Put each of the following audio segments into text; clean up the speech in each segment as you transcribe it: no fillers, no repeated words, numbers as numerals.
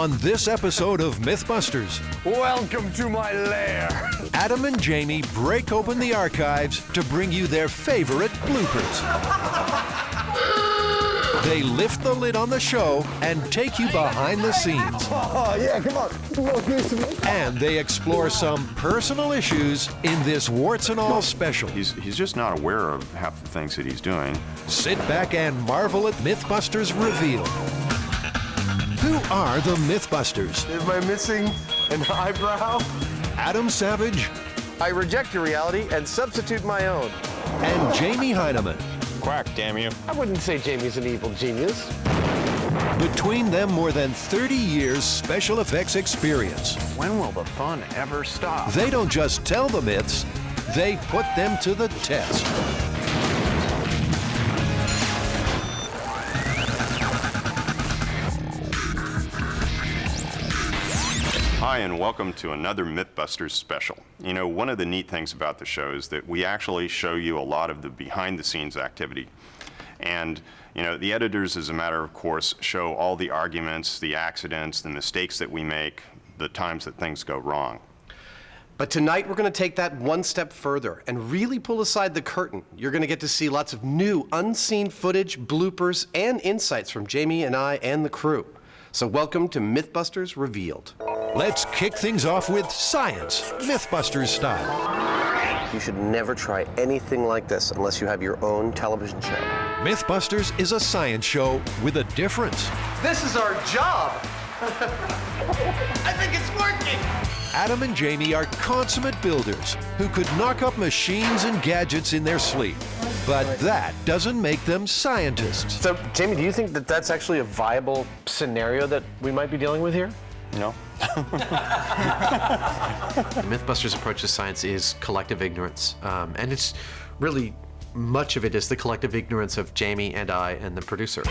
On this episode of MythBusters, Welcome to my lair. Adam and Jamie break open the archives to bring you their favorite bloopers. They lift the lid on the show and take you behind the scenes. Oh, yeah, come on. And they explore some personal issues in this warts and all special. He's just not aware of half the things that he's doing. Sit back and marvel at MythBusters Reveal. Who are the MythBusters? Am I missing an eyebrow? Adam Savage I reject your reality and substitute my own. and Jamie Heineman. Quack, damn you. I wouldn't say Jamie's an evil genius. Between them, more than 30 years special effects experience. When will the fun ever stop? They don't just tell the myths, they put them to the test. Hi, and welcome to another MythBusters special. You know, one of the neat things about the show is that we actually show you a lot of the behind-the-scenes activity. And, you know, the editors, as a matter of course, show all the arguments, the accidents, the mistakes that we make, the times that things go wrong. But tonight we're going to take that one step further and really pull aside the curtain. You're going to get to see lots of new, unseen footage, bloopers, and insights from Jamie and I and the crew. So welcome to MythBusters Revealed. Let's kick things off with science, MythBusters style. You should never try anything like this unless you have your own television show. MythBusters is a science show with a difference. This is our job! I think it's working! Adam and Jamie are consummate builders who could knock up machines and gadgets in their sleep. But that doesn't make them scientists. So, Jamie, do you think that that's actually a viable scenario that we might be dealing with here? No? MythBusters' approach to science is collective ignorance, and it's really much of it is the collective ignorance of Jamie and I and the producer.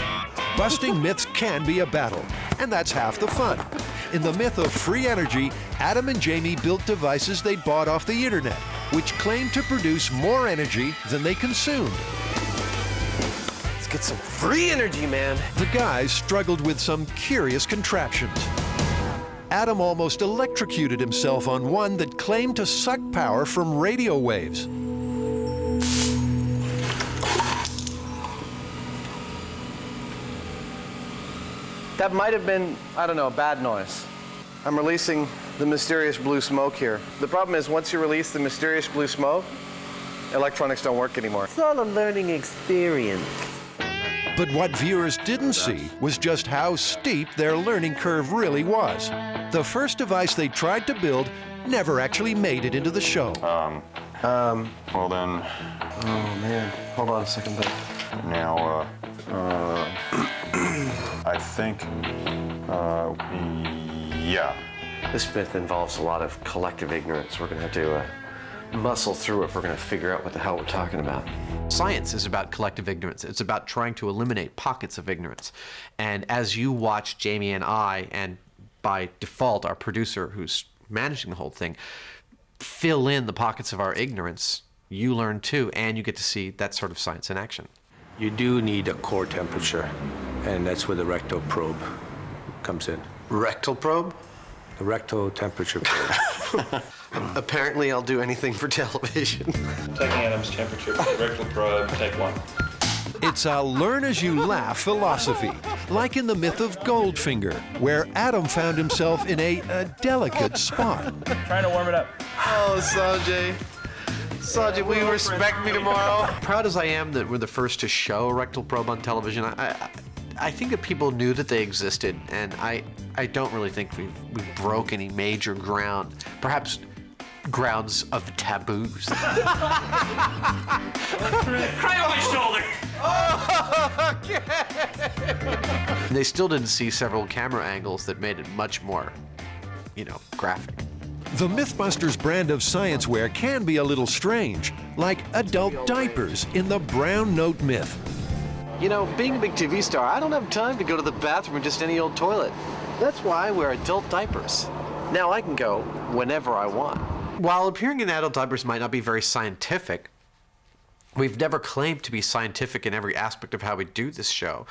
Busting myths can be a battle, and that's half the fun. In the myth of free energy, Adam and Jamie built devices they bought off the internet, which claimed to produce more energy than they consumed. Let's get some free energy, man! The guys struggled with some curious contraptions. Adam almost electrocuted himself on one that claimed to suck power from radio waves. That might have been, I don't know, a bad noise. I'm releasing the mysterious blue smoke here. The problem is, once you release the mysterious blue smoke, electronics don't work anymore. It's all a learning experience. But what viewers didn't see was just how steep their learning curve really was. The first device they tried to build never actually made it into the show. Well then, Oh, man. Hold on a second, bud. now, I think, yeah. This myth involves a lot of collective ignorance. We're going to have to muscle through it if we're going to figure out what the hell we're talking about. Science is about collective ignorance. It's about trying to eliminate pockets of ignorance. And as you watch Jamie and I, and by default our producer who's managing the whole thing, fill in the pockets of our ignorance, you learn too, and you get to see that sort of science in action. You do need a core temperature, and that's where the rectal probe comes in. Rectal probe? The rectal temperature probe. Apparently I'll do anything for television. Taking Adam's temperature with the rectal probe, take one. It's a learn-as-you-laugh philosophy, like in the myth of Goldfinger, where Adam found himself in a delicate spot. Trying to warm it up. Oh, Sanjay. Sanjay, will you respect me tomorrow? Proud as I am that we're the first to show a rectal probe on television, I think that people knew that they existed, and I don't really think we broke any major ground. Perhaps grounds of taboos. Cry on my shoulder! They still didn't see several camera angles that made it much more, graphic. The MythBusters brand of scienceware can be a little strange, like adult diapers in the brown note myth. You know, being a big TV star, I don't have time to go to the bathroom in just any old toilet. That's why I wear adult diapers. Now I can go whenever I want. While appearing in adult diapers might not be very scientific, We've never claimed to be scientific in every aspect of how we do this show,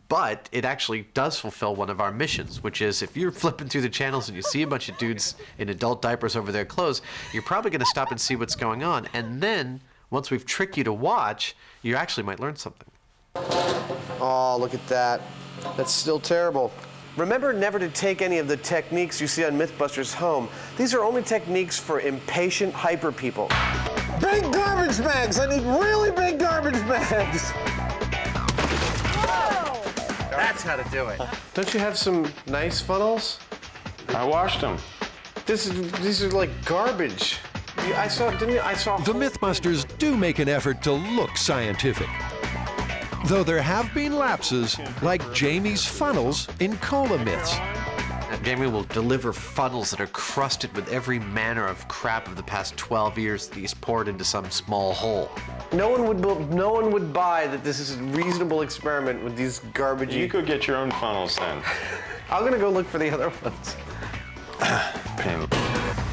but it actually does fulfill one of our missions, which is if you're flipping through the channels and you see a bunch of dudes in adult diapers over their clothes, you're probably going to stop and see what's going on. And then, once we've tricked you to watch, you actually might learn something. Oh, look at that. That's still terrible. Remember never to take any of the techniques you see on MythBusters home. These are only techniques for impatient hyper people. Big garbage bags! I need really big garbage bags! That's how to do it. Don't you have some nice funnels? I washed them. These are like garbage. I saw. The MythBusters do make an effort to look scientific. Though there have been lapses, like Jamie's funnels in cola myths. And Jamie will deliver funnels that are crusted with every manner of crap of the past 12 years that he's poured into some small hole. No one would buy that this is a reasonable experiment with these garbagey... You could get your own funnels then. I'm gonna go look for the other ones. Pain.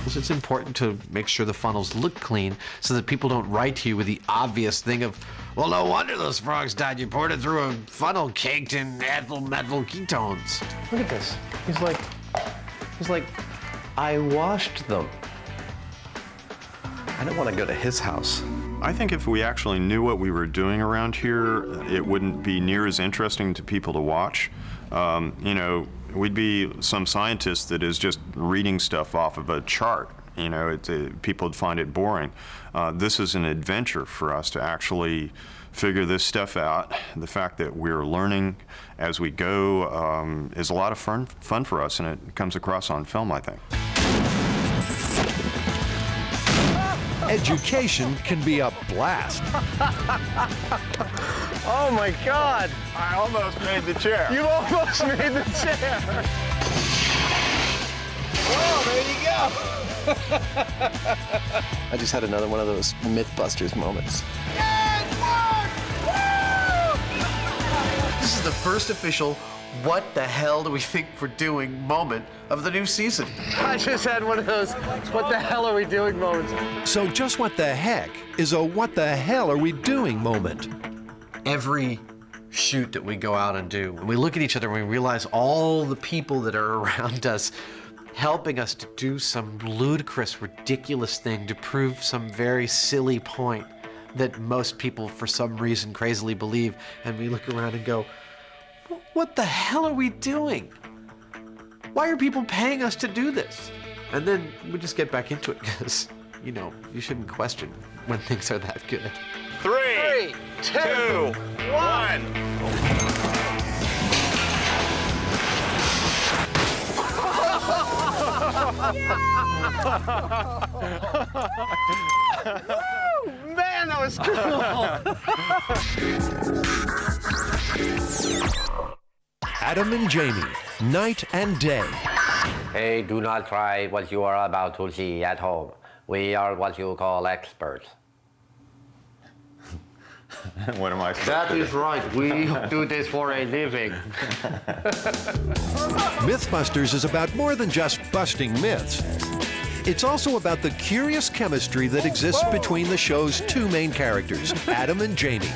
It's important to make sure the funnels look clean so that people don't write to you with the obvious thing of, well, no wonder those frogs died. You poured it through a funnel caked in methyl ketones. Look at this. He's like, I washed them. I don't want to go to his house. I think if we actually knew what we were doing around here, it wouldn't be near as interesting to people to watch. You know, we'd be some scientist that is just reading stuff off of a chart. You know, people would find it boring. This is an adventure for us to actually figure this stuff out. The fact that we're learning as we go is a lot of fun for us, and it comes across on film, I think. Education can be a blast. Oh my God! I almost made the chair. You almost made the chair! Oh, there you go! I just had another one of those MythBusters moments. This is the first official what the hell do we think we're doing moment of the new season. I just had one of those what the hell are we doing moments. So just what the heck is a what the hell are we doing moment? Every shoot that we go out and do, and we look at each other and we realize all the people that are around us helping us to do some ludicrous, ridiculous thing to prove some very silly point that most people for some reason crazily believe, and we look around and go, what the hell are we doing? Why are people paying us to do this? And then we just get back into it because, you know, you shouldn't question when things are that good. 3, 2, 1. Man, that was cool! Adam and Jamie, night and day. Hey, do not try what you are about to see at home. We are what you call experts. What am I supposed That to do? is right. We do this for a living. MythBusters is about more than just busting myths. It's also about the curious chemistry that exists between the show's two main characters, Adam and Jamie.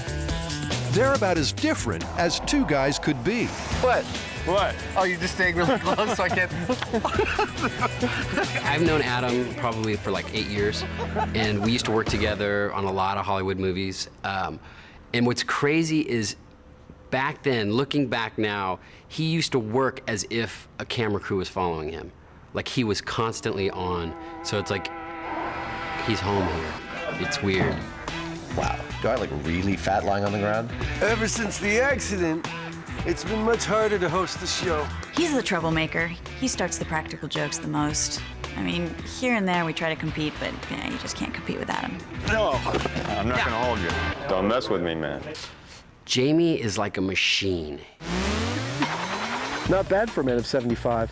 They're about as different as two guys could be. What? What? Oh, you're just staying really close so I can't... I've known Adam probably for like 8 years, and we used to work together on a lot of Hollywood movies. And what's crazy is back then, looking back now, he used to work as if a camera crew was following him. Like he was constantly on. So it's like, he's home here. It's weird. Wow. Do I look really fat lying on the ground? Ever since the accident, it's been much harder to host the show. He's the troublemaker. He starts the practical jokes the most. I mean, here and there we try to compete, but yeah, you just can't compete with Adam. No, I'm not gonna hold you. Don't mess with me, man. Jamie is like a machine. Not bad for a man of 75.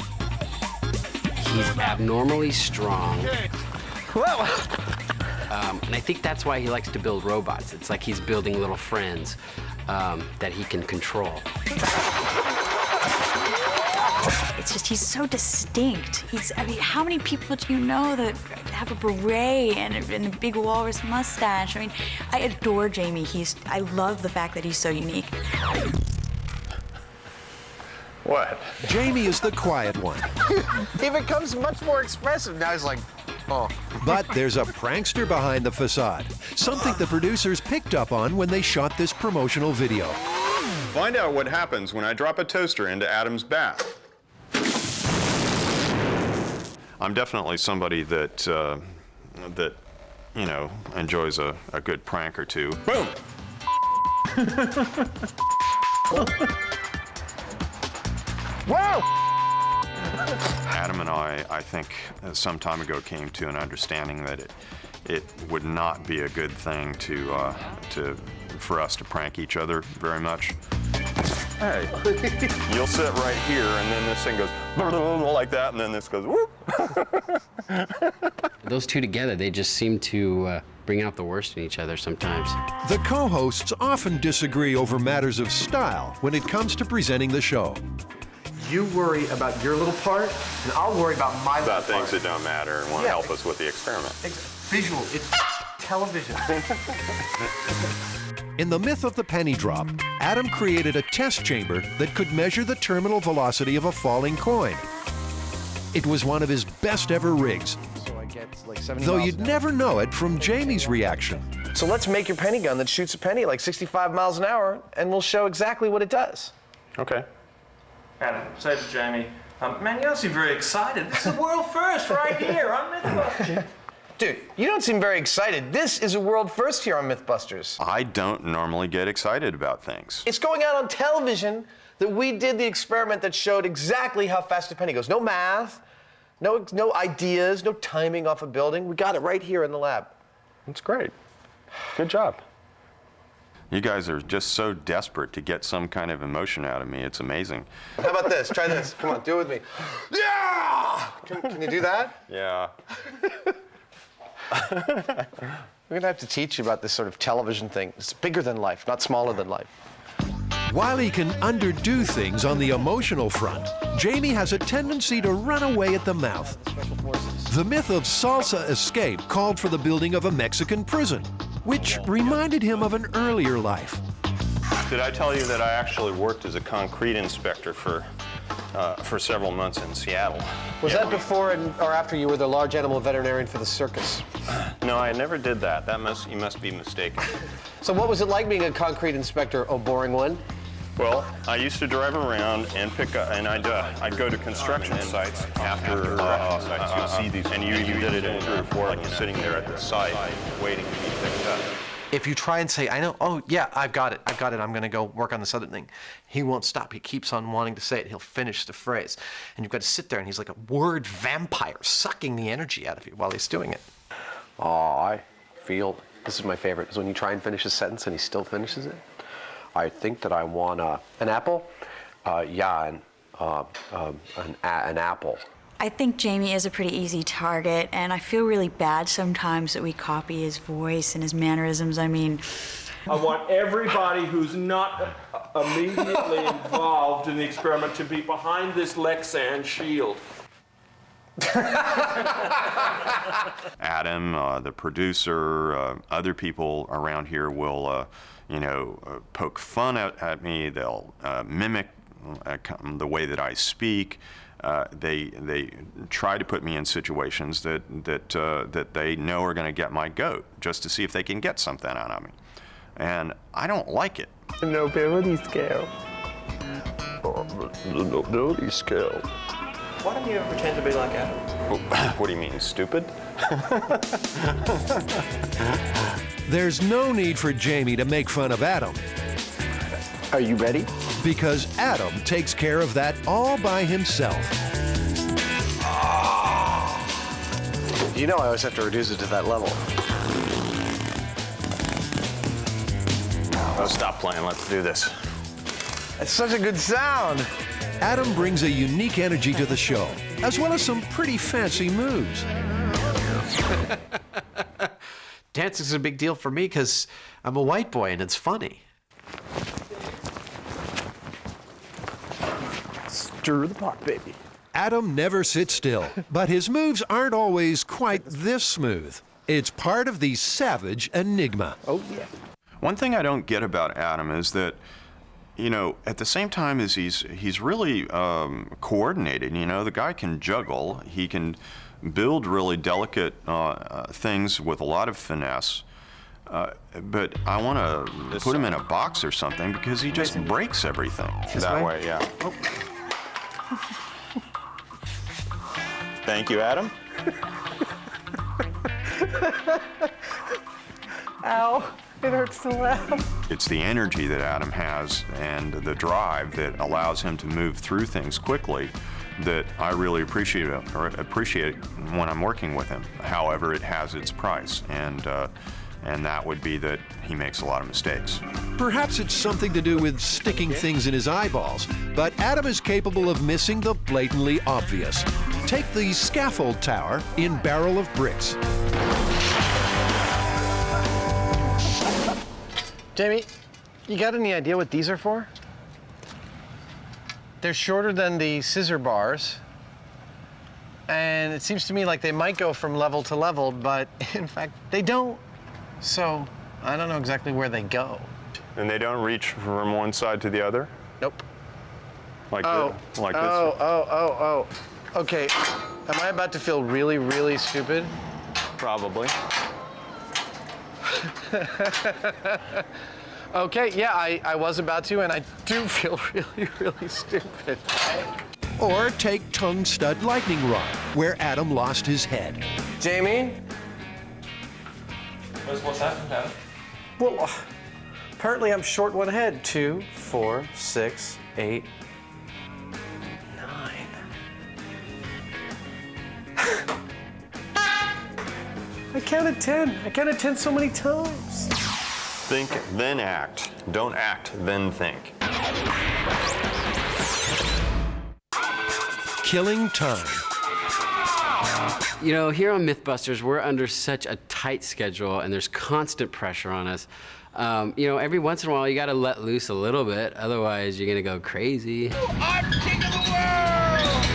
He's abnormally strong. And I think that's why he likes to build robots. It's like he's building little friends that he can control. It's just he's so distinct. I mean, how many people do you know that have a beret and a big walrus mustache? I mean, I adore Jamie. I love the fact that he's so unique. What? Jamie is the quiet one. He becomes much more expressive. Now he's like, oh. But there's a prankster behind the facade, something the producers picked up on when they shot this promotional video. Find out what happens when I drop a toaster into Adam's bath. I'm definitely somebody that, you know, enjoys a good prank or two. Boom! Whoa! Adam and I think, some time ago came to an understanding that it would not be a good thing for us to prank each other very much. Hey, you'll sit right here, and then this thing goes like that, and then this goes whoop. Those two together, they just seem to bring out the worst in each other sometimes. The co-hosts often disagree over matters of style when it comes to presenting the show. You worry about your little part, and I'll worry about my little part. About things that don't matter and want to help us with the experiment. Visual, it's television. In the myth of the penny drop, Adam created a test chamber that could measure the terminal velocity of a falling coin. It was one of his best ever rigs, So I get like 70 though miles you'd an hour. never know it from Jamie's reaction. So let's make your penny gun that shoots a penny at like 65 miles an hour, and we'll show exactly what it does. Okay. Adam, say to Jamie, man, you don't seem very excited. This is a world first right here on MythBusters. Dude, you don't seem very excited. This is a world first here on MythBusters. I don't normally get excited about things. It's going out on television that we did the experiment that showed exactly how fast a penny goes. No math, no ideas, no timing off a building. We got it right here in the lab. That's great. Good job. You guys are just so desperate to get some kind of emotion out of me. It's amazing. How about this? Try this. Come on, do it with me. Yeah! Can you do that? Yeah. We're gonna have to teach you about this sort of television thing. It's bigger than life, not smaller than life. While he can underdo things on the emotional front, Jamie has a tendency to run away at the mouth. The myth of salsa escape called for the building of a Mexican prison, which reminded him of an earlier life. Did I tell you that I actually worked as a concrete inspector for several months in Seattle? Was that before or after you were the large animal veterinarian for the circus? No, I never did that. You must be mistaken. So what was it like being a concrete inspector, oh boring one? Well, I used to drive around and pick up, and I'd go to construction sites after you'll see these, and you did it in 3 or 4, like sitting there at the site waiting to be picked up. If you try and say, I know, oh yeah, I've got it, I'm gonna go work on this other thing, he won't stop. He keeps on wanting to say it. He'll finish the phrase. And you've got to sit there and he's like a word vampire, sucking the energy out of you while he's doing it. Oh, I feel, this is my favorite, is when you try and finish a sentence and he still finishes it. I think that I want an apple. An apple. I think Jamie is a pretty easy target, and I feel really bad sometimes that we copy his voice and his mannerisms. I mean, I want everybody who's not immediately involved in the experiment to be behind this Lexan shield. Adam, the producer, other people around here will, poke fun at me. They'll mimic the way that I speak. They try to put me in situations that they know are going to get my goat, just to see if they can get something out of me. And I don't like it. Nobility scale. Nobility scale. Why don't you ever pretend to be like Adam? What do you mean, stupid? There's no need for Jamie to make fun of Adam, Are you ready? because Adam takes care of that all by himself. You know I always have to reduce it to that level. Oh, stop playing. Let's do this. It's such a good sound. Adam brings a unique energy to the show, as well as some pretty fancy moves. Dancing's a big deal for me because I'm a white boy and it's funny. Stir the pot, baby. Adam never sits still, but his moves aren't always quite this smooth. It's part of the savage enigma. Oh, yeah. One thing I don't get about Adam is that, you know, at the same time as he's really coordinated. You know, the guy can juggle. He can build really delicate things with a lot of finesse. But I want to put him in a box or something because he just breaks everything. That way, yeah. Oh. Thank you, Adam. Ow, it hurts to laugh. It's the energy that Adam has and the drive that allows him to move through things quickly that I really appreciate when I'm working with him. However, it has its price, and that would be that he makes a lot of mistakes. Perhaps it's something to do with sticking things in his eyeballs, but Adam is capable of missing the blatantly obvious. Take the scaffold tower in Barrel of Bricks. Jamie, you got any idea what these are for? They're shorter than the scissor bars, and it seems to me like they might go from level to level, but in fact, they don't. So I don't know exactly where they go. And they don't reach from one side to the other? Nope. Like this? Oh. Okay, am I about to feel really, really stupid? Probably. Okay, yeah, I was about to, and I do feel really, really stupid. Or take Tongue Stud Lightning Rod, where Adam lost his head. Jamie? What's happened, Adam? Well, apparently I'm short one head. 2, 4, 6, 8, 9. I counted 10. I counted 10 so many times. Think, then act. Don't act, then think. Killing time. You know, here on MythBusters, we're under such a tight schedule, and there's constant pressure on us. You know, every once in a while, you got to let loose a little bit, otherwise you're gonna go crazy. I'm king of the world!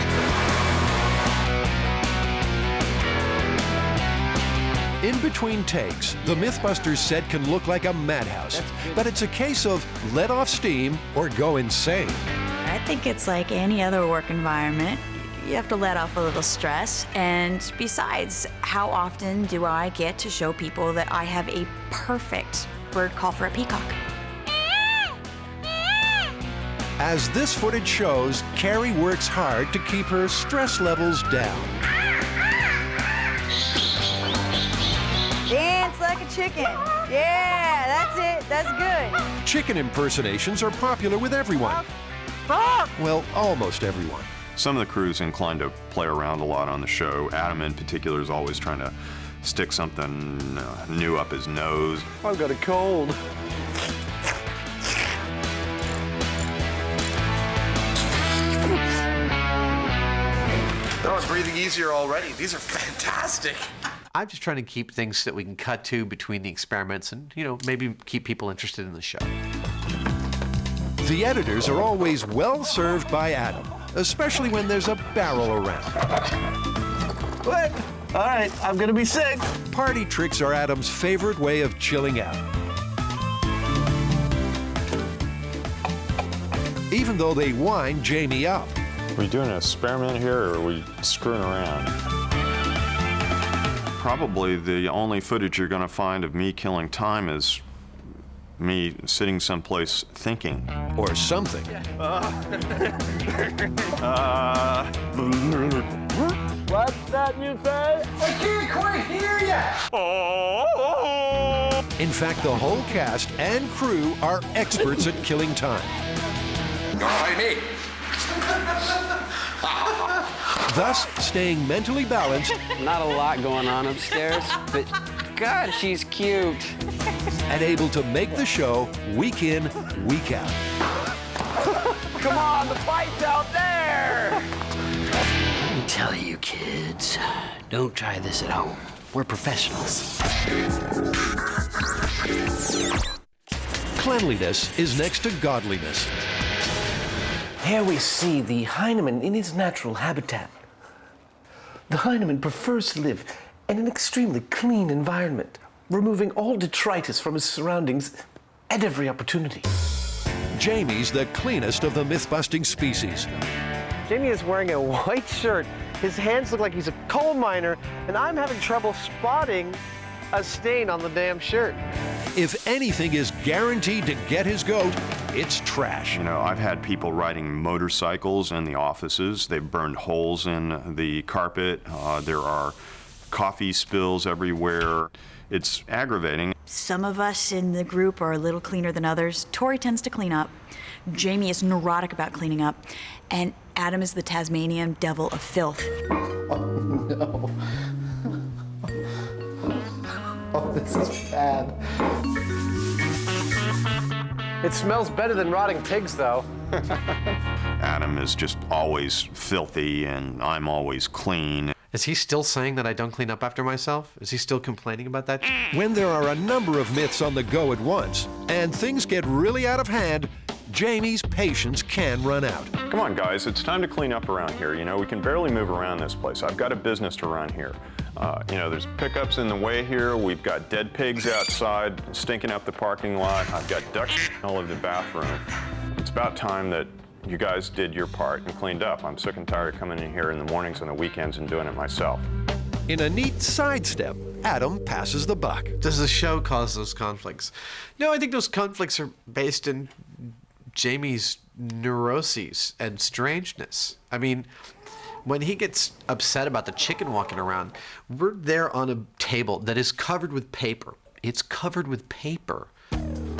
In between takes, the MythBusters set can look like a madhouse, but it's a case of let off steam or go insane. I think it's like any other work environment. You have to let off a little stress. And besides, how often do I get to show people that I have a perfect bird call for a peacock? As this footage shows, Carrie works hard to keep her stress levels down. Dance like a chicken. Yeah, that's it. That's good. Chicken impersonations are popular with everyone. Well, almost everyone. Some of the crew's inclined to play around a lot on the show. Adam in particular is always trying to stick something new up his nose. I've got a cold. Oh, I'm breathing easier already. These are fantastic. I'm just trying to keep things that we can cut to between the experiments and, you know, maybe keep people interested in the show. The editors are always well served by Adam, especially when there's a barrel around. What? All right, I'm gonna be sick. Party tricks are Adam's favorite way of chilling out. Even though they wind Jamie up. Are we doing an experiment here, or are we screwing around? Probably the only footage you're going to find of me killing time is me sitting someplace thinking. Or something. What's that you say? I can't quite hear you! In fact, the whole cast and crew are experts at killing time. All right, me. Thus, staying mentally balanced. Not a lot going on upstairs, but God, she's cute. And able to make the show week in, week out. Come on, the fight's out there! Let me tell you, kids, don't try this at home. We're professionals. Cleanliness is next to godliness. Here we see the Heinemann in his natural habitat. The Heinemann prefers to live in an extremely clean environment, removing all detritus from his surroundings at every opportunity. Jamie's the cleanest of the myth-busting species. Jamie is wearing a white shirt. His hands look like he's a coal miner, and I'm having trouble spotting a stain on the damn shirt. If anything is guaranteed to get his goat, it's trash. You know, I've had people riding motorcycles in the offices. They've burned holes in the carpet. There are coffee spills everywhere. It's aggravating. Some of us in the group are a little cleaner than others. Tory tends to clean up. Jamie is neurotic about cleaning up. And Adam is the Tasmanian devil of filth. Oh, no. Oh, this is bad. It smells better than rotting pigs, though. Adam is just always filthy, and I'm always clean. Is he still saying that I don't clean up after myself? Is he still complaining about that? When there are a number of myths on the go at once, and things get really out of hand, Jamie's patience can run out. Come on, guys, it's time to clean up around here. You know, we can barely move around this place. I've got a business to run here. You know, there's pickups in the way here. We've got dead pigs outside stinking up the parking lot. I've got ducks all over the bathroom. It's about time that you guys did your part and cleaned up. I'm sick and tired of coming in here in the mornings and the weekends and doing it myself. In a neat sidestep, Adam passes the buck. Does the show cause those conflicts? No, I think those conflicts are based in Jamie's neuroses and strangeness. I mean, when he gets upset about the chicken walking around, we're there on a table that is covered with paper. It's covered with paper.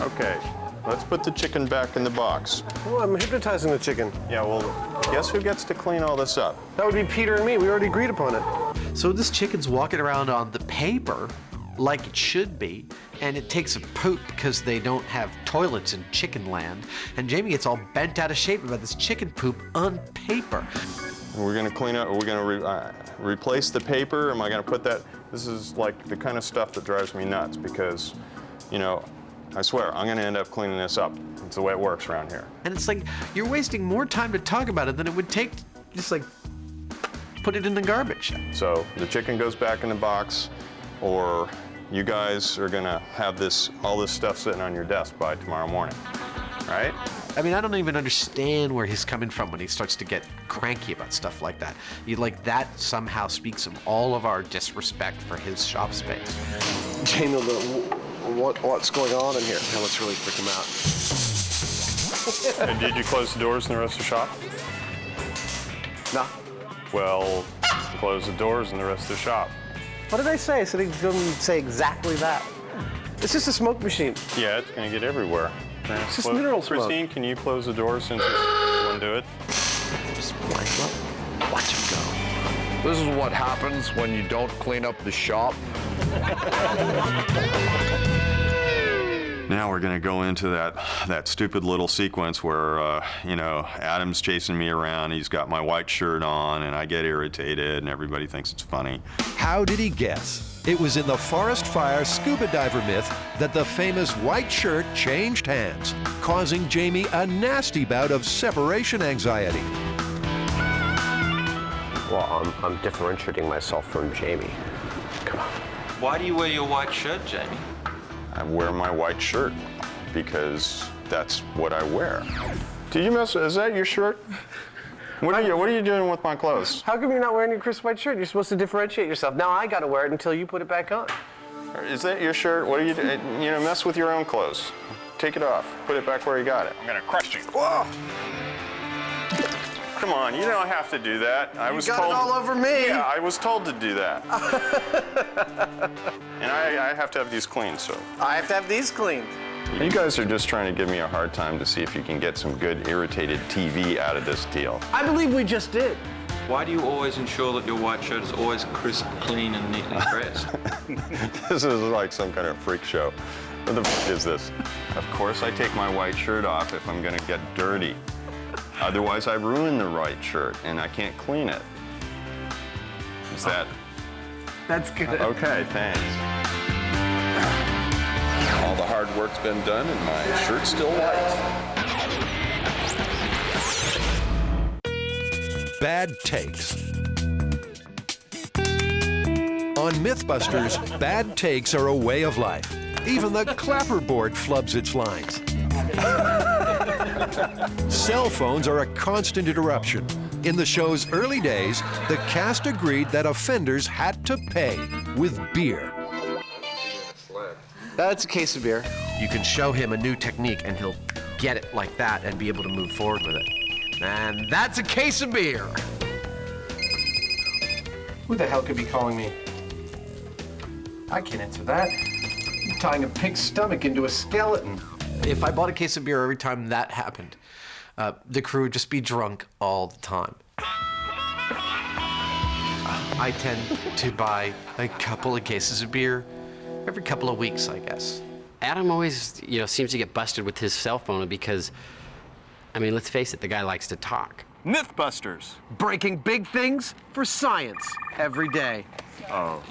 Okay, let's put the chicken back in the box. Oh, I'm hypnotizing the chicken. Yeah, well, guess who gets to clean all this up? That would be Peter and me. We already agreed upon it. So this chicken's walking around on the paper like it should be, and it takes a poop because they don't have toilets in chicken land, and Jamie gets all bent out of shape about this chicken poop on paper. We're gonna clean up, we're gonna replace the paper. Am I gonna put that? This is like the kind of stuff that drives me nuts because, you know, I swear, I'm gonna end up cleaning this up. It's the way it works around here. And it's like, you're wasting more time to talk about it than it would take to just like put it in the garbage. So the chicken goes back in the box, or you guys are gonna have all this stuff sitting on your desk by tomorrow morning, right? I mean, I don't even understand where he's coming from when he starts to get cranky about stuff like that. That somehow speaks of all of our disrespect for his shop space. Jamie, what's going on in here? Now let's really freak him out. And did you close the doors in the rest of the shop? No. Well, close the doors in the rest of the shop. What did I say? I said he didn't say exactly that. It's just a smoke machine. Yeah, it's gonna get everywhere. It's just mineral smoke. Christine, can you close the door since you want to do it? Just watch him go. This is what happens when you don't clean up the shop. Now we're gonna go into that stupid little sequence where, you know, Adam's chasing me around, he's got my white shirt on, and I get irritated, and everybody thinks it's funny. How did he guess? It was in the forest fire scuba diver myth that the famous white shirt changed hands, causing Jamie a nasty bout of separation anxiety. Well, I'm differentiating myself from Jamie. Come on. Why do you wear your white shirt, Jamie? I wear my white shirt because that's what I wear. Did you mess? Is that your shirt? What are you doing with my clothes? How come you're not wearing your crisp white shirt? You're supposed to differentiate yourself. Now I gotta wear it until you put it back on. Is that your shirt? What are you doing? You know, mess with your own clothes. Take it off. Put it back where you got it. I'm gonna crush you. Whoa! Come on, you don't have to do that. I was got told. it all over me. Yeah, I was told to do that. And I have to have these cleaned, so. I have to have these cleaned. You guys are just trying to give me a hard time to see if you can get some good irritated TV out of this deal. I believe we just did. Why do you always ensure that your white shirt is always crisp, clean, and neatly pressed? This is like some kind of freak show. What the f is this? Of course I take my white shirt off if I'm gonna get dirty. Otherwise I ruin the white shirt and I can't clean it. Is that? That's good. Okay, thanks. All the hard work's been done and my shirt's still white. bad takes. On MythBusters, bad takes are a way of life. Even the clapperboard flubs its lines. Cell phones are a constant interruption. In the show's early days, the cast agreed that offenders had to pay with beer. That's a case of beer. You can show him a new technique and he'll get it like that and be able to move forward with it. And that's a case of beer. Who the hell could be calling me? I can't answer that. I'm tying a pig's stomach into a skeleton. If I bought a case of beer every time that happened, the crew would just be drunk all the time. I tend to buy a couple of cases of beer every couple of weeks, I guess. Adam always, seems to get busted with his cell phone because, I mean, let's face it, the guy likes to talk. MythBusters. Breaking big things for science every day. Oh.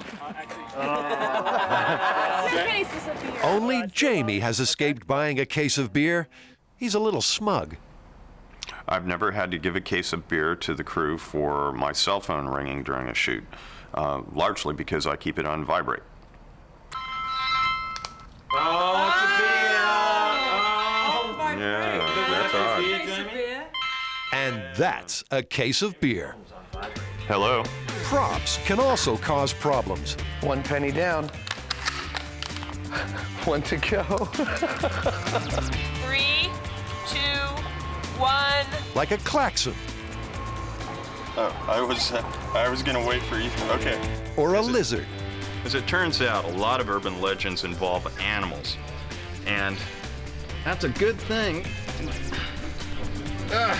Only Jamie has escaped buying a case of beer. He's a little smug. I've never had to give a case of beer to the crew for my cell phone ringing during a shoot, largely because I keep it on vibrate. Oh, it's a beer! Oh, Yeah, that's odd. And that's a case of beer. Hello. Props can also cause problems. 1 penny down. 1 to go. 3, 2, 1. Like a klaxon. Oh, I was gonna wait for you. Okay. Or a lizard. As it turns out, a lot of urban legends involve animals. And that's a good thing. Where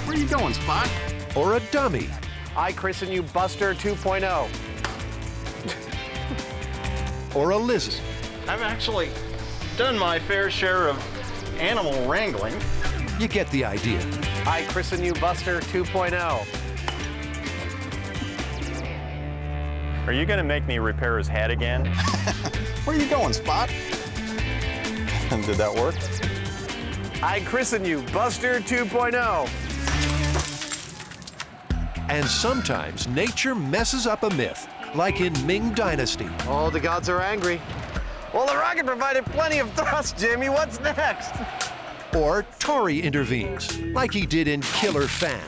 are you going, Spot? Or a dummy. I christen you Buster 2.0. Or a lizard. I've actually done my fair share of animal wrangling. You get the idea. I christen you Buster 2.0. Are you gonna make me repair his hat again? Where are you going, Spot? Did that work? I christen you Buster 2.0. And sometimes nature messes up a myth, like in Ming Dynasty. Oh, the gods are angry. Well, the rocket provided plenty of thrust, Jamie. What's next? Or Tory intervenes, like he did in Killer Fan.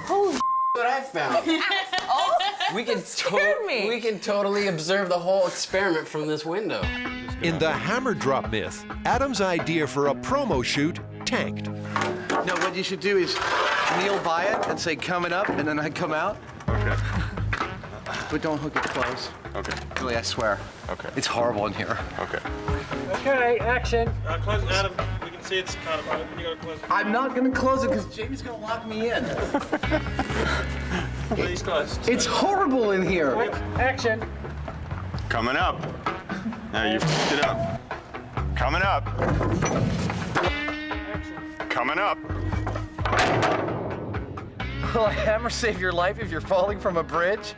Holy what I found. We can totally observe the whole experiment from this window. In the hammer drop myth, Adam's idea for a promo shoot tanked. No, what you should do is kneel by it and say, coming up, and then I come out. Okay. But don't hook it close. Okay. Really, I swear. Okay. It's horrible in here. Okay. Okay, action. Close it, Adam. We can see it's kind of open. You gotta close it. I'm not gonna close it because Jamie's gonna lock me in. Please close. It's horrible in here. Wait, action. Coming up. Now you picked it up. Coming up. Coming up. Will a hammer save your life if you're falling from a bridge?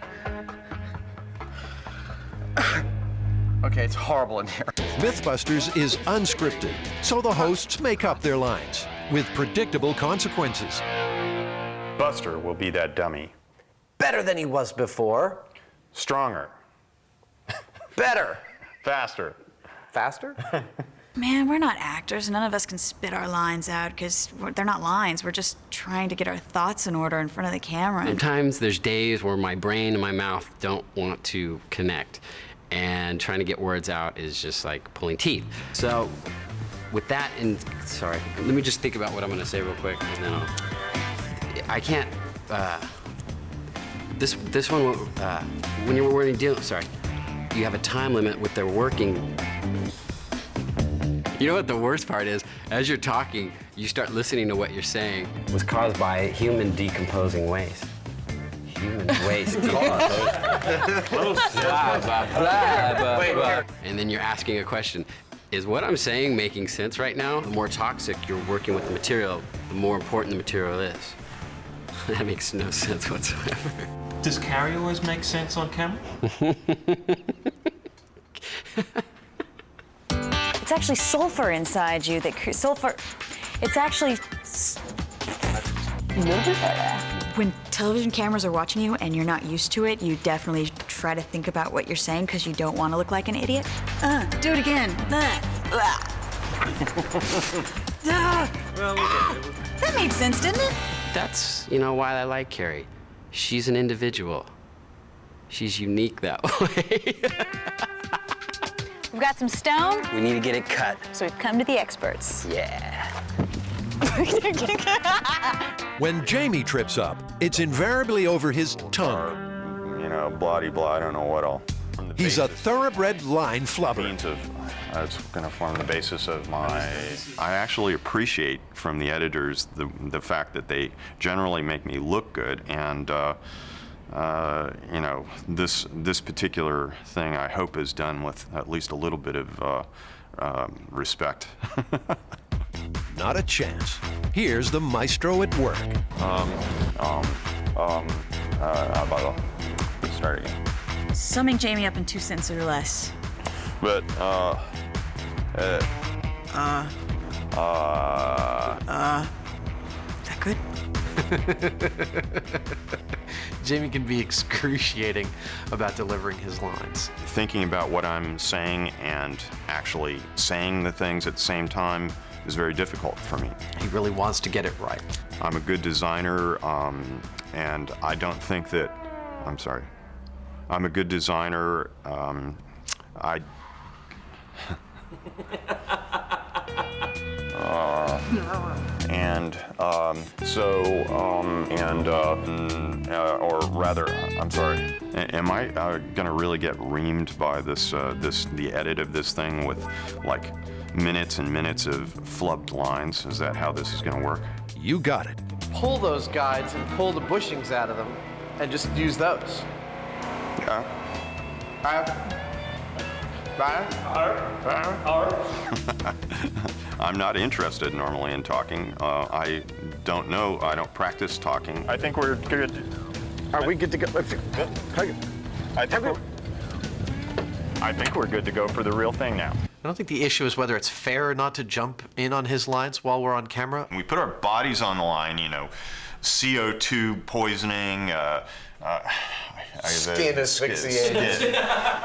Okay, it's horrible in here. MythBusters is unscripted, so the hosts make up their lines with predictable consequences. Buster will be that dummy. Better than he was before. Stronger. Better. Faster. Faster? Man, we're not actors. None of us can spit our lines out because they're not lines. We're just trying to get our thoughts in order in front of the camera. Sometimes there's days where my brain and my mouth don't want to connect, and trying to get words out is just like pulling teeth. So with that, and sorry, let me just think about what I'm gonna say real quick, and then I can't, this one, when you're dealing, sorry, you have a time limit with their working. You know what the worst part is? As you're talking, you start listening to what you're saying. It was caused by human decomposing waste. Human waste decomposing. And then you're asking a question. Is what I'm saying making sense right now? The more toxic you're working with the material, the more important the material is. That makes no sense whatsoever. Does Carrie always make sense on camera? It's actually sulfur inside you that sulfur. It's actually. When television cameras are watching you and you're not used to it, you definitely try to think about what you're saying because you don't want to look like an idiot. Do it again. That made sense, didn't it? That's, why I like Carrie. She's an individual. She's unique that way. We've got some stone, We need to get it cut. so we've come to the experts. Yeah. When Jamie trips up, it's invariably over his tongue. Blah-de-blah, I don't know what all. He's a thoroughbred line flubber. That's going to form the basis of my... I actually appreciate from the editors the fact that they generally make me look good, and this particular thing I hope is done with at least a little bit of respect. Not a chance. Here's the maestro at work. Start again. Summing Jamie up in 2 sentences or less. But, Is that good? Jamie can be excruciating about delivering his lines. thinking about what I'm saying and actually saying the things at the same time is very difficult for me. He really wants to get it right. I'm a good designer, and I don't think that, I'm a good designer. Am I gonna really get reamed by the edit of this thing with like minutes and minutes of flubbed lines? Is that how this is gonna work? You got it. Pull those guides and pull the bushings out of them and just use those. Yeah. I'm not interested normally in talking. I don't know. I don't practice talking. I think we're good. Are we good to go? I think we're good to go for the real thing now. I don't think the issue is whether it's fair or not to jump in on his lines while we're on camera. We put our bodies on the line, CO2 poisoning, skin asphyxiation.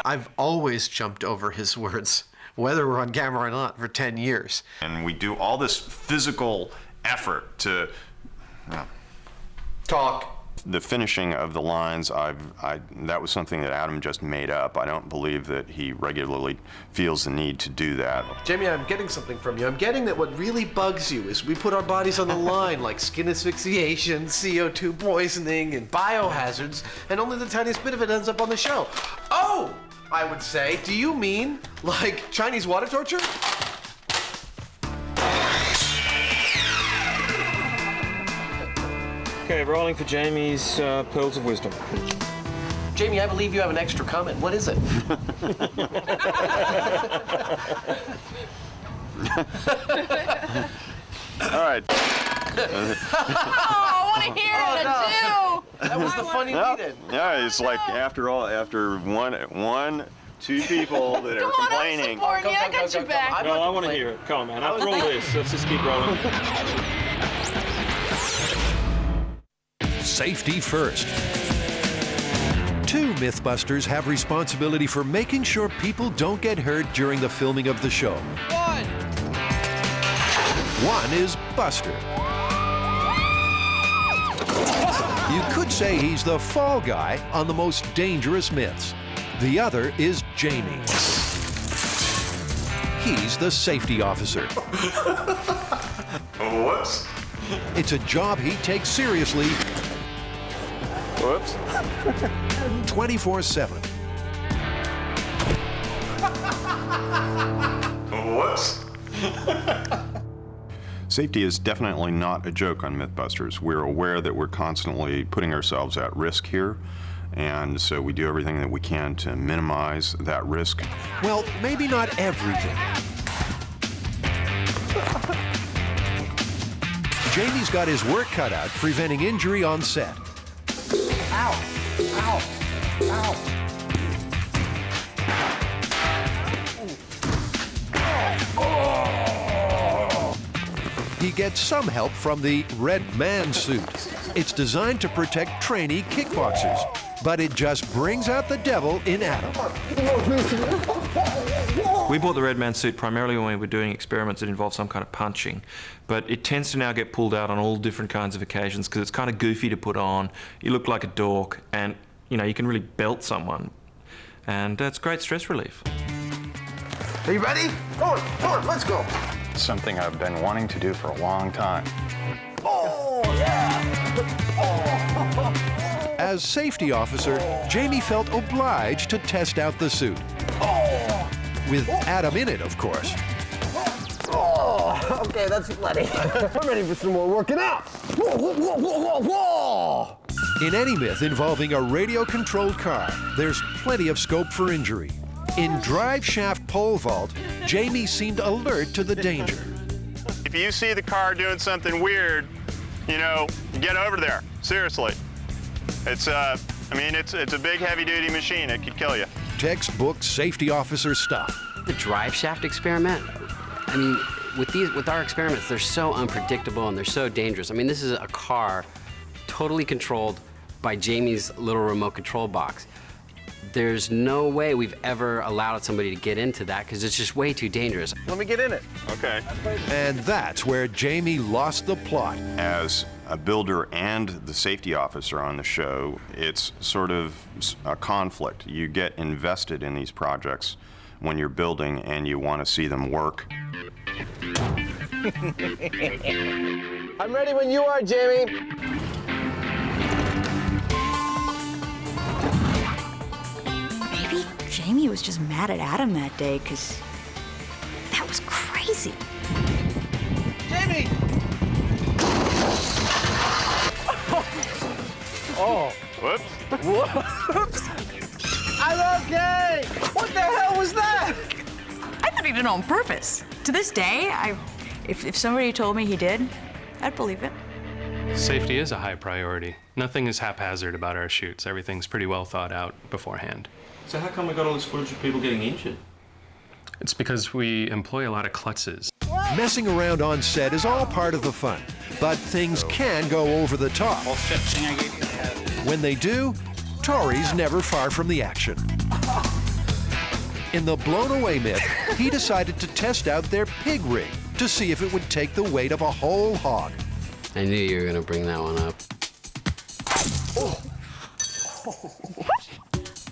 I've always jumped over his words, whether we're on camera or not, for 10 years. And we do all this physical effort to talk. The finishing of the lines, that was something that Adam just made up. I don't believe that he regularly feels the need to do that. Jamie, I'm getting something from you. I'm getting that what really bugs you is we put our bodies on the line, like skin asphyxiation, CO2 poisoning, and biohazards, and only the tiniest bit of it ends up on the show. Oh, I would say, do you mean like Chinese water torture? Okay, rolling for Jamie's pearls of wisdom. Jamie, I believe you have an extra comment. What is it? All right. I want to hear it too. That was the funny lead-in. Yeah, it's like after two people that are complaining. I got your back. No, I want to hear it. Come on, man. After all this, let's just keep rolling. Safety first. 2 Mythbusters have responsibility for making sure people don't get hurt during the filming of the show. One is Buster. You could say he's the fall guy on the most dangerous myths. The other is Jamie. He's the safety officer. Whoops. It's a job he takes seriously. Whoops. 24/7. Whoops. Safety is definitely not a joke on MythBusters. We're aware that we're constantly putting ourselves at risk here, and so we do everything that we can to minimize that risk. Well, maybe not everything. Jamie's got his work cut out preventing injury on set. Ow! Ow! Ow! he gets some help from the Red Man suit. It's designed to protect trainee kickboxers, but it just brings out the devil in Adam. We bought the Red Man suit primarily when we were doing experiments that involved some kind of punching, but it tends to now get pulled out on all different kinds of occasions because it's kind of goofy to put on. You look like a dork, and you know you can really belt someone, and it's great stress relief. Are you ready? Come on, let's go. Something I've been wanting to do for a long time. Oh, yeah. As safety officer, Jamie felt obliged to test out the suit. With Adam in it, of course. Oh, okay, that's plenty. I'm ready for some more working out. Whoa, whoa, whoa, whoa, whoa, whoa. In any myth involving a radio-controlled car, there's plenty of scope for injury. In Drive Shaft Pole Vault, Jamie seemed alert to the danger. If you see the car doing something weird, you know, get over there. Seriously. It's a big heavy-duty machine. It could kill you. Textbook safety officer stuff. The drive shaft experiment, I mean, with our experiments, they're so unpredictable and they're so dangerous. I mean, this is a car totally controlled by Jamie's little remote control box. There's no way we've ever allowed somebody to get into that because it's just way too dangerous. Let me get in it. Okay. And that's where Jamie lost the plot. As a builder and the safety officer on the show, it's sort of a conflict. You get invested in these projects when you're building and you want to see them work. I'm ready when you are, Jamie. Maybe Jamie was just mad at Adam that day, because that was crazy. Jamie! Oh. Whoops. Whoops. I'm okay. What the hell was that? I thought he did it on purpose. To this day, if somebody told me he did, I'd believe it. Safety is a high priority. Nothing is haphazard about our shoots. Everything's pretty well thought out beforehand. So how come we got all this footage of people getting injured? It's because we employ a lot of klutzes. Messing around on set is all part of the fun, but things can go over the top. When they do, Tory's never far from the action. In the Blown Away myth, he decided to test out their pig rig to see if it would take the weight of a whole hog. I knew you were going to bring that one up.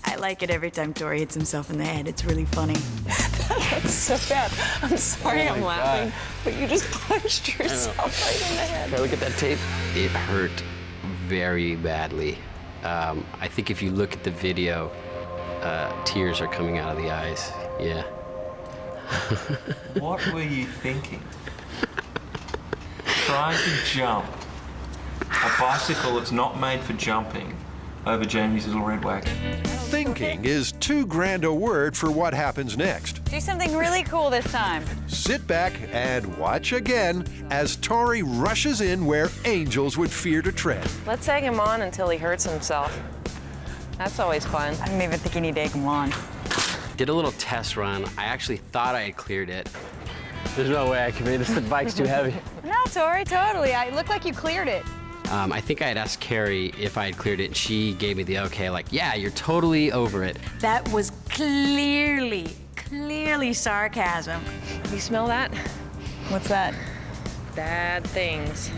I like it every time Tory hits himself in the head. It's really funny. That's so bad. I'm sorry I'm laughing, but you just punched yourself right in the head. Can I look at that tape? It hurt very badly. I think if you look at the video, tears are coming out of the eyes. Yeah. What were you thinking? Trying to jump a bicycle that's not made for jumping over Jamie's little red wagon. Thinking is too grand a word for what happens next. Do something really cool this time. Sit back and watch again as Tory rushes in where angels would fear to tread. Let's egg him on until he hurts himself. That's always fun. I don't even think you need to egg him on. Did a little test run. I actually thought I had cleared it. There's no way I can make this. The bike's too heavy. No, Tory, totally. It looked like you cleared it. I think I had asked Carrie if I had cleared it, and she gave me the okay, like, yeah, you're totally over it. That was clearly sarcasm. You smell that? What's that? Bad things.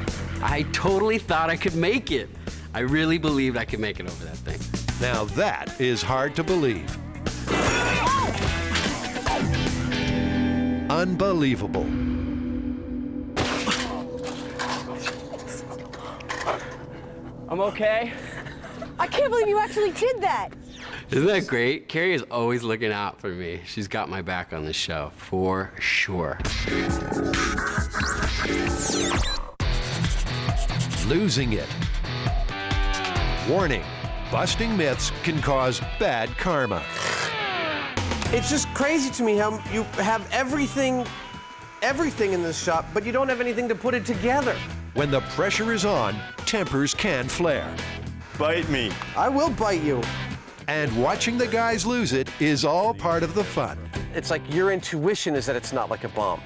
I totally thought I could make it. I really believed I could make it over that thing. Now that is hard to believe. Unbelievable. I'm okay. I can't believe you actually did that. Isn't that great? Carrie is always looking out for me. She's got my back on this show, for sure. Losing it. Warning, busting myths can cause bad karma. It's just crazy to me how you have everything in this shop, but you don't have anything to put it together. When the pressure is on, tempers can flare. Bite me. I will bite you. And watching the guys lose it is all part of the fun. It's like your intuition is that it's not like a bomb.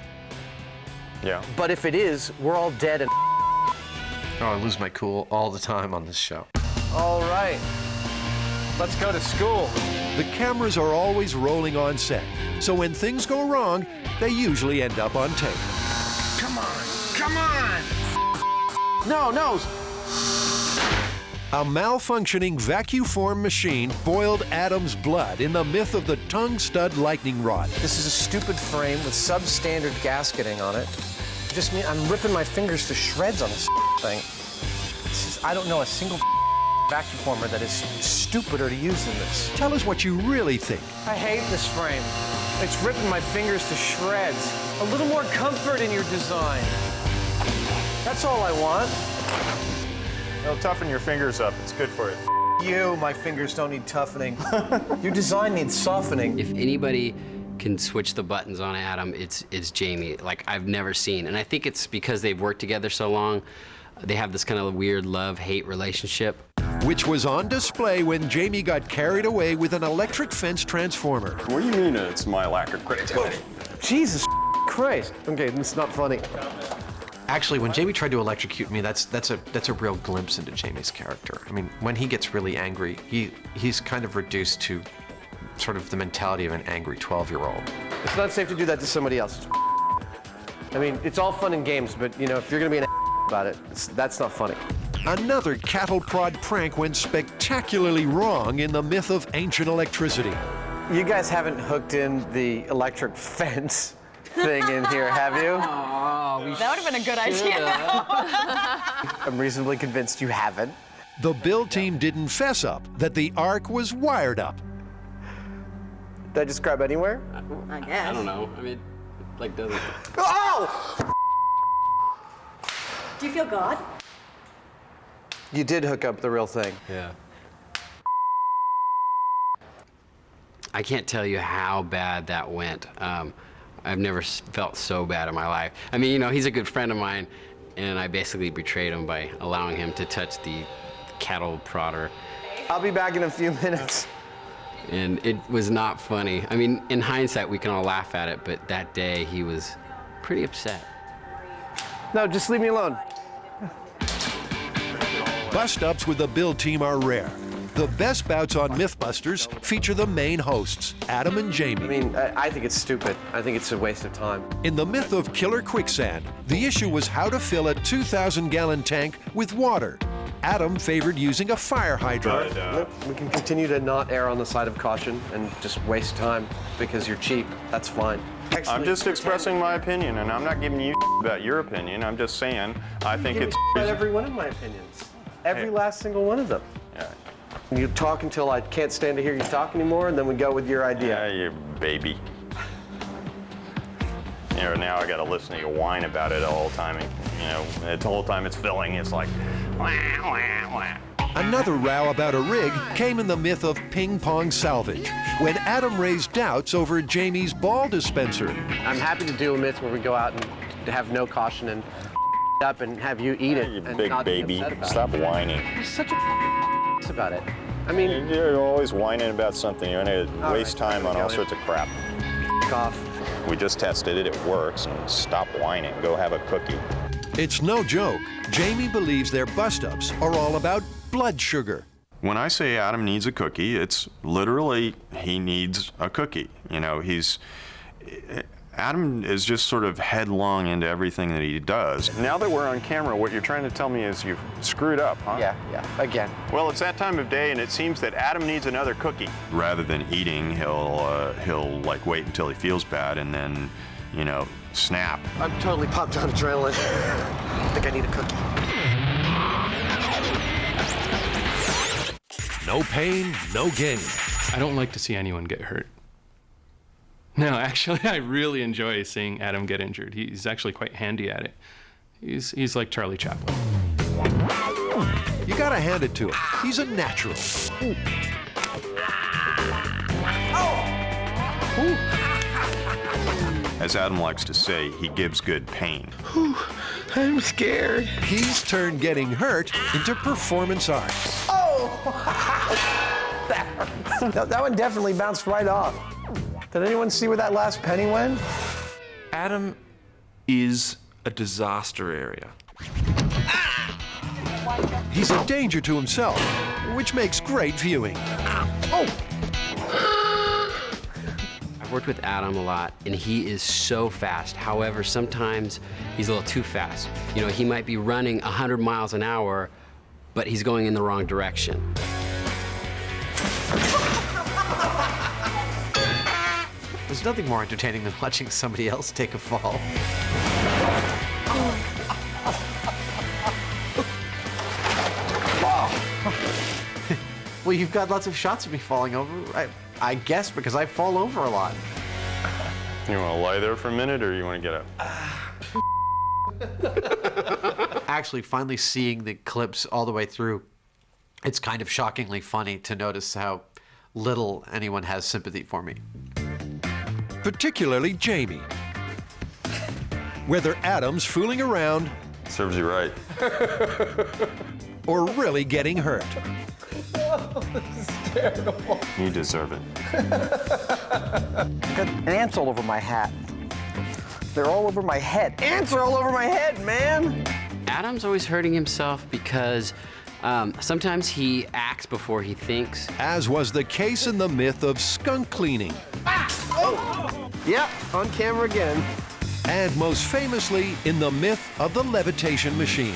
Yeah. But if it is, we're all dead and Oh, I lose my cool all the time on this show. All right. Let's go to school. The cameras are always rolling on set, so when things go wrong, they usually end up on tape. Come on, come on! No, no. A malfunctioning vacuum machine boiled Adam's blood in the myth of the tongue stud lightning rod. This is a stupid frame with substandard gasketing on it. Just mean I'm ripping my fingers to shreds on this thing. I don't know a single vacuum former that is stupider to use than this. Tell us what you really think. I hate this frame. It's ripping my fingers to shreds. A little more comfort in your design. That's all I want. It'll toughen your fingers up. It's good for it. You, my fingers don't need toughening. Your design needs softening. If anybody can switch the buttons on Adam, it's Jamie. Like I've never seen, and I think it's because they've worked together so long. They have this kind of weird love-hate relationship. Which was on display when Jamie got carried away with an electric fence transformer. What do you mean it's my lack of creativity? Jesus Christ. Okay, this is not funny. Actually, when Jamie tried to electrocute me, that's a real glimpse into Jamie's character. I mean, when he gets really angry, he's kind of reduced to sort of the mentality of an angry 12-year-old. It's not safe to do that to somebody else. I mean, it's all fun and games, but you know, if you're gonna be an about it, that's not funny. Another cattle prod prank went spectacularly wrong in the myth of ancient electricity. You guys haven't hooked in the electric fence thing in here, have you? Oh, that would have been a good idea. I'm reasonably convinced you haven't. The build team didn't fess up that the arc was wired up. Did I describe anywhere? I guess. I don't know. I mean, like doesn't. Oh! Do you feel God? You did hook up the real thing. Yeah. I can't tell you how bad that went. I've never felt so bad in my life. I mean, you know, he's a good friend of mine, and I basically betrayed him by allowing him to touch the cattle prodder. I'll be back in a few minutes. And it was not funny. I mean, in hindsight, we can all laugh at it, but that day he was pretty upset. No, just leave me alone. Bust-ups with the build team are rare. The best bouts on MythBusters feature the main hosts, Adam and Jamie. I mean, I think it's stupid. I think it's a waste of time. In the myth of killer quicksand, the issue was how to fill a 2,000-gallon tank with water. Adam favored using a fire hydrant. We can continue to not err on the side of caution and just waste time because you're cheap. That's fine. I'm just expressing my opinion, and I'm not giving you about your opinion. I'm just saying I think it's about every one of my opinions. Every last single one of them. Yeah. You talk until I can't stand to hear you talk anymore, and then we go with your idea. Yeah, you baby. You know, now I got to listen to you whine about it all the time. And, you know, the whole time it's filling, it's like, wah, wah, wah. Another row about a rig came in the myth of ping pong salvage, when Adam raised doubts over Jamie's ball dispenser. I'm happy to do a myth where we go out and have no caution and up and have you eat it. You and big not be baby, upset about stop it. whining. You're such a about it. I mean, You're always whining about something. You're going to waste time on all sorts of crap. Off. We just tested it, it works, and stop whining. Go have a cookie. It's no joke. Jamie believes their bust-ups are all about blood sugar. When I say Adam needs a cookie, it's literally he needs a cookie. You know, Adam is just sort of headlong into everything that he does. Now that we're on camera, what you're trying to tell me is you've screwed up, huh? Yeah, again. Well, it's that time of day, and it seems that Adam needs another cookie. Rather than eating, he'll like wait until he feels bad and then, you know, snap. I'm totally popped on adrenaline. I think I need a cookie. No pain, no gain. I don't like to see anyone get hurt. No, actually, I really enjoy seeing Adam get injured. He's actually quite handy at it. He's like Charlie Chaplin. You gotta hand it to him. He's a natural. As Adam likes to say, he gives good pain. I'm scared. He's turned getting hurt into performance art. That hurts. That one definitely bounced right off. Did anyone see where that last penny went? Adam is a disaster area. He's a danger to himself, which makes great viewing. I've worked with Adam a lot, and he is so fast. However, sometimes he's a little too fast. You know, he might be running 100 miles an hour, but he's going in the wrong direction. There's nothing more entertaining than watching somebody else take a fall. Well, you've got lots of shots of me falling over, I guess, because I fall over a lot. You want to lie there for a minute, or you want to get up? Actually, finally seeing the clips all the way through, it's kind of shockingly funny to notice how little anyone has sympathy for me. Particularly Jamie. Whether Adam's fooling around... Serves you right. ...or really getting hurt. Oh, this is terrible. You deserve it. I've got ants all over my hat. They're all over my head. Ants are all over my head, man! Adam's always hurting himself because sometimes he acts before he thinks. As was the case in the myth of skunk cleaning. Yep, on camera again. And most famously, in the myth of the levitation machine.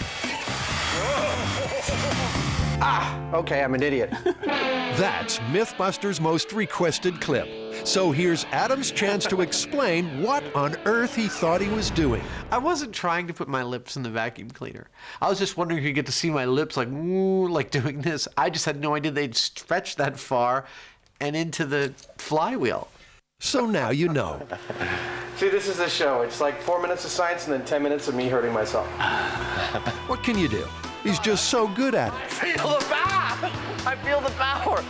Okay, I'm an idiot. That's MythBusters' most requested clip. So here's Adam's chance to explain what on earth he thought he was doing. I wasn't trying to put my lips in the vacuum cleaner. I was just wondering if you get to see my lips like, ooh, like doing this. I just had no idea they'd stretch that far and into the flywheel. So now you know. See, this is the show. It's like 4 minutes of science and then 10 minutes of me hurting myself. What can you do? He's just so good at it. Feel the power! I feel the power!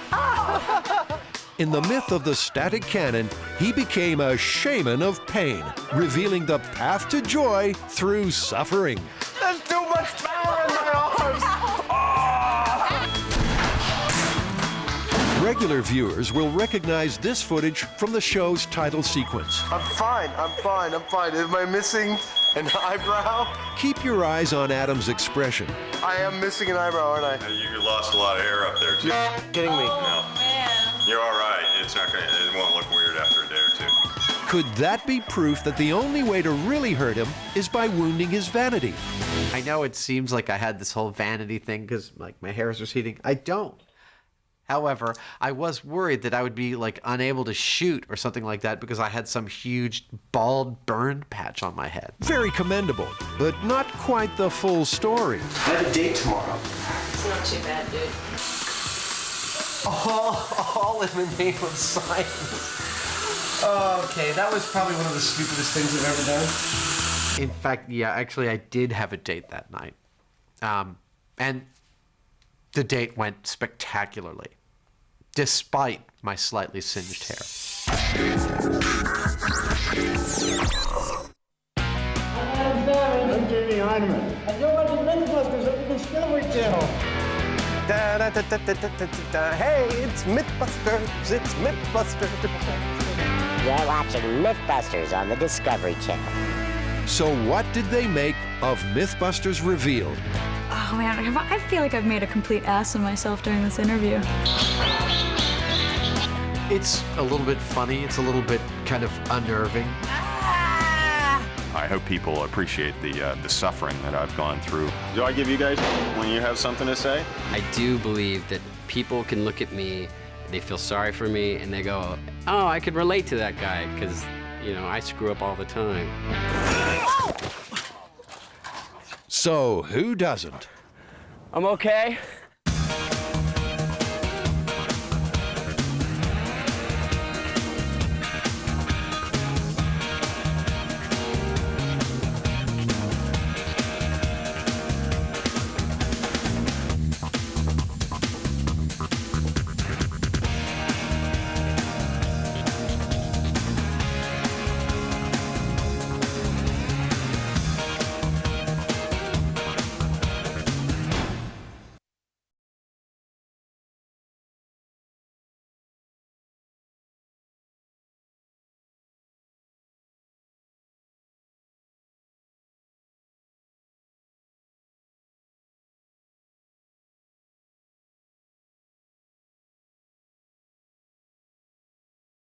In the myth of the static cannon, he became a shaman of pain, revealing the path to joy through suffering. There's too much power in my arms! Regular viewers will recognize this footage from the show's title sequence. I'm fine. Am I missing an eyebrow? Keep your eyes on Adam's expression. I am missing an eyebrow, aren't I? You lost a lot of hair up there, too. You're kidding me. No. You're all right. It won't look weird after a day or two. Could that be proof that the only way to really hurt him is by wounding his vanity? I know it seems like I had this whole vanity thing because like my hair is receding. I don't. However, I was worried that I would be like unable to shoot or something like that because I had some huge bald burn patch on my head. Very commendable, but not quite the full story. I have a date tomorrow. It's not too bad, dude. All in the name of science. Okay, that was probably one of the stupidest things I've ever done. In fact, yeah, actually, I did have a date that night. And the date went spectacularly, despite my slightly singed hair. I'm Jamie Heineman. And you're watching MythBusters at the Discovery Channel. Hey, it's MythBusters. It's MythBusters. You're watching MythBusters on the Discovery Channel. So what did they make of MythBusters Revealed? Oh man, I feel like I've made a complete ass of myself during this interview. It's a little bit funny. It's a little bit kind of unnerving. I hope people appreciate the suffering that I've gone through. Do I give you guys when you have something to say? I do believe that people can look at me, they feel sorry for me, and they go, oh, I could relate to that guy, because, you know, I screw up all the time. So who doesn't? I'm okay.